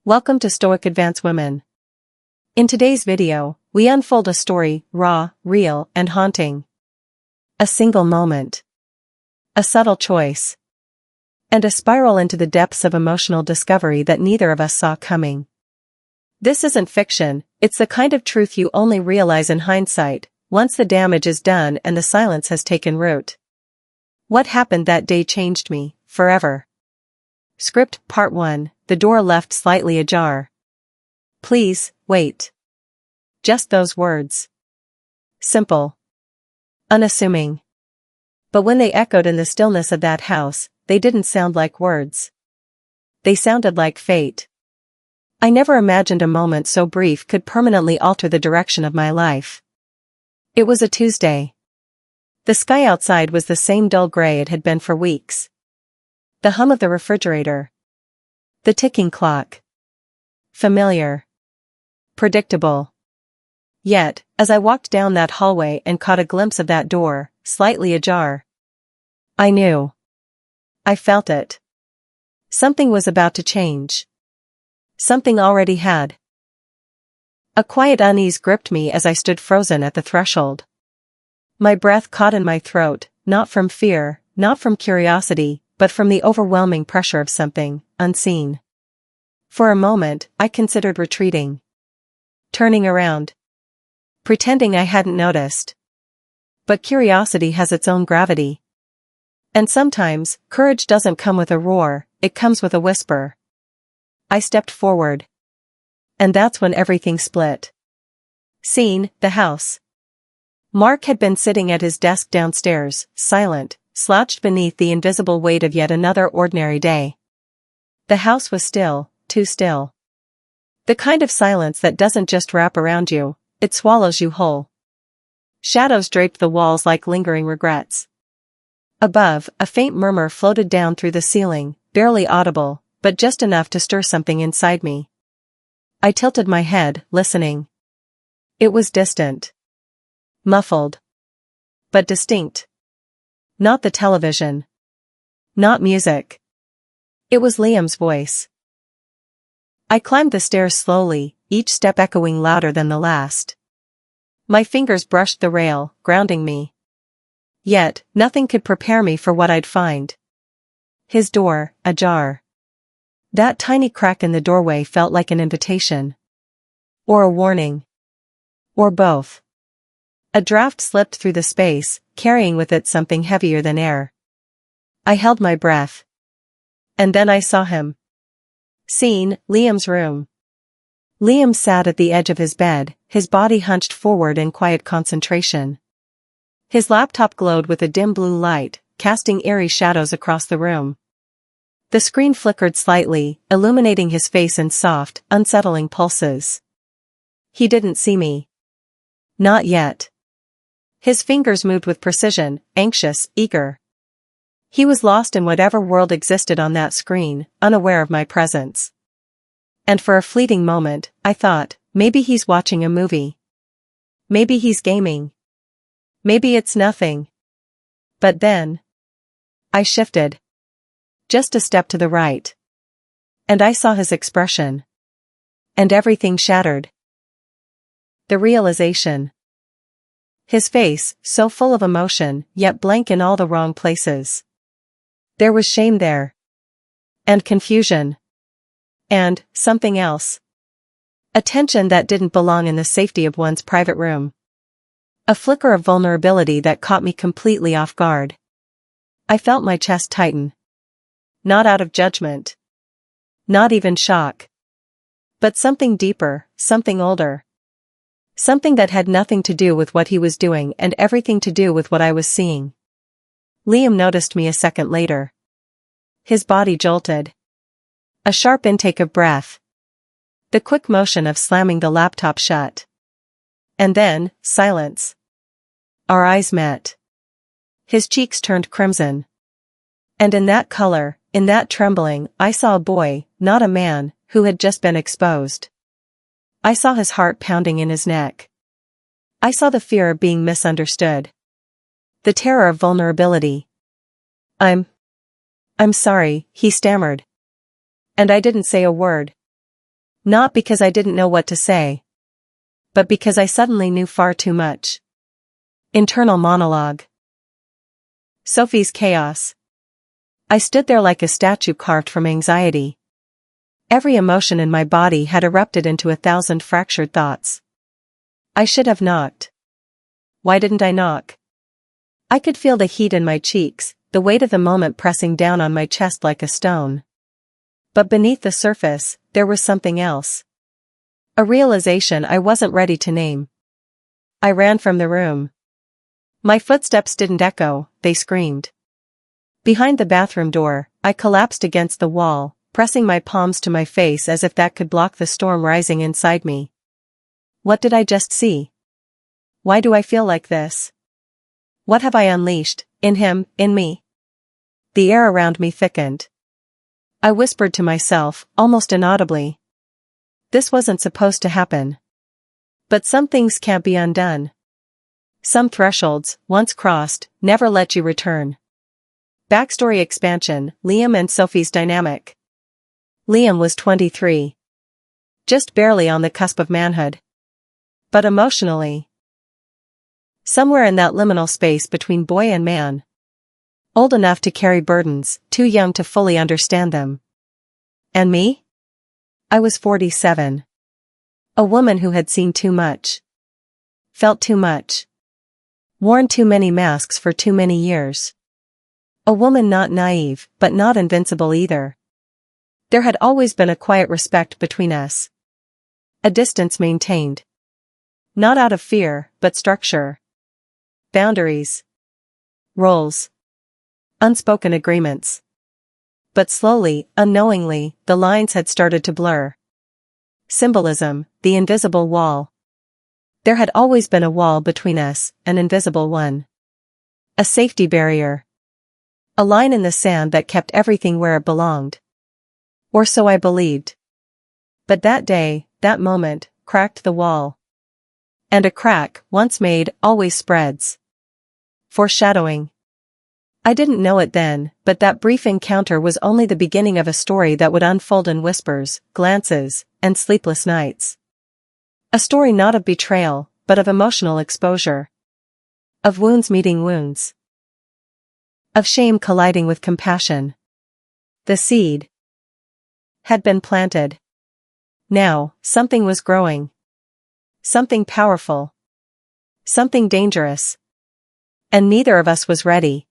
Welcome to Stoic Advanced Women. In today's video, we unfold a story, raw, real, and haunting. A single moment. A subtle choice. And a spiral into the depths of emotional discovery that neither of us saw coming. This isn't fiction, it's the kind of truth you only realize in hindsight, once the damage is done and the silence has taken root. What happened that day changed me, forever. Script Part 1, the door left slightly ajar. Please, wait. Just those words. Simple. Unassuming. But when they echoed in the stillness of that house, they didn't sound like words. They sounded like fate. I never imagined a moment so brief could permanently alter the direction of my life. It was a Tuesday. The sky outside was the same dull gray it had been for weeks. The hum of the refrigerator. The ticking clock. Familiar. Predictable. Yet, as I walked down that hallway and caught a glimpse of that door, slightly ajar, I knew. I felt it. Something was about to change. Something already had. A quiet unease gripped me as I stood frozen at the threshold. My breath caught in my throat, not from fear, not from curiosity, but from the overwhelming pressure of something unseen. For a moment, I considered retreating. Turning around. Pretending I hadn't noticed. But curiosity has its own gravity. And sometimes, courage doesn't come with a roar, it comes with a whisper. I stepped forward. And that's when everything split. Scene, the house. Mark had been sitting at his desk downstairs, silent, slouched beneath the invisible weight of yet another ordinary day. The house was still, too still. The kind of silence that doesn't just wrap around you, it swallows you whole. Shadows draped the walls like lingering regrets. Above, a faint murmur floated down through the ceiling, barely audible, but just enough to stir something inside me. I tilted my head, listening. It was distant. Muffled. But distinct. Not the television. Not music. It was Liam's voice. I climbed the stairs slowly, each step echoing louder than the last. My fingers brushed the rail, grounding me. Yet, nothing could prepare me for what I'd find. His door, ajar. That tiny crack in the doorway felt like an invitation. Or a warning. Or both. A draft slipped through the space, carrying with it something heavier than air. I held my breath. And then I saw him. Scene, Liam's room. Liam sat at the edge of his bed, his body hunched forward in quiet concentration. His laptop glowed with a dim blue light, casting eerie shadows across the room. The screen flickered slightly, illuminating his face in soft, unsettling pulses. He didn't see me. Not yet. His fingers moved with precision, anxious, eager. He was lost in whatever world existed on that screen, unaware of my presence. And for a fleeting moment, I thought, maybe he's watching a movie. Maybe he's gaming. Maybe it's nothing. But then, I shifted. Just a step to the right. And I saw his expression. And everything shattered. The realization. His face, so full of emotion, yet blank in all the wrong places. There was shame there. And confusion. And something else. A tension that didn't belong in the safety of one's private room. A flicker of vulnerability that caught me completely off guard. I felt my chest tighten. Not out of judgment. Not even shock. But something deeper, something older. Something that had nothing to do with what he was doing and everything to do with what I was seeing. Liam noticed me a second later. His body jolted. A sharp intake of breath. The quick motion of slamming the laptop shut. And then, silence. Our eyes met. His cheeks turned crimson. And in that color, in that trembling, I saw a boy, not a man, who had just been exposed. I saw his heart pounding in his neck. I saw the fear of being misunderstood. The terror of vulnerability. I'm sorry, he stammered. And I didn't say a word. Not because I didn't know what to say, but because I suddenly knew far too much. Internal monologue. Sophie's chaos. I stood there like a statue carved from anxiety. Every emotion in my body had erupted into 1,000 fractured thoughts. I should have knocked. Why didn't I knock? I could feel the heat in my cheeks, the weight of the moment pressing down on my chest like a stone. But beneath the surface, there was something else. A realization I wasn't ready to name. I ran from the room. My footsteps didn't echo, they screamed. Behind the bathroom door, I collapsed against the wall, pressing my palms to my face as if that could block the storm rising inside me. What did I just see? Why do I feel like this? What have I unleashed, in him, in me? The air around me thickened. I whispered to myself, almost inaudibly. This wasn't supposed to happen. But some things can't be undone. Some thresholds, once crossed, never let you return. Backstory expansion: Liam and Sophie's dynamic. Liam was 23. Just barely on the cusp of manhood. But emotionally, somewhere in that liminal space between boy and man. Old enough to carry burdens, too young to fully understand them. And me? I was 47. A woman who had seen too much. Felt too much. Worn too many masks for too many years. A woman not naive, but not invincible either. There had always been a quiet respect between us. A distance maintained. Not out of fear, but structure. Boundaries. Roles. Unspoken agreements. But slowly, unknowingly, the lines had started to blur. Symbolism: the invisible wall. There had always been a wall between us, an invisible one. A safety barrier. A line in the sand that kept everything where it belonged. Or so I believed. But that day, that moment, cracked the wall. And a crack, once made, always spreads. Foreshadowing. I didn't know it then, but that brief encounter was only the beginning of a story that would unfold in whispers, glances, and sleepless nights. A story not of betrayal, but of emotional exposure. Of wounds meeting wounds. Of shame colliding with compassion. The seed had been planted. Now, something was growing. Something powerful. Something dangerous. And neither of us was ready.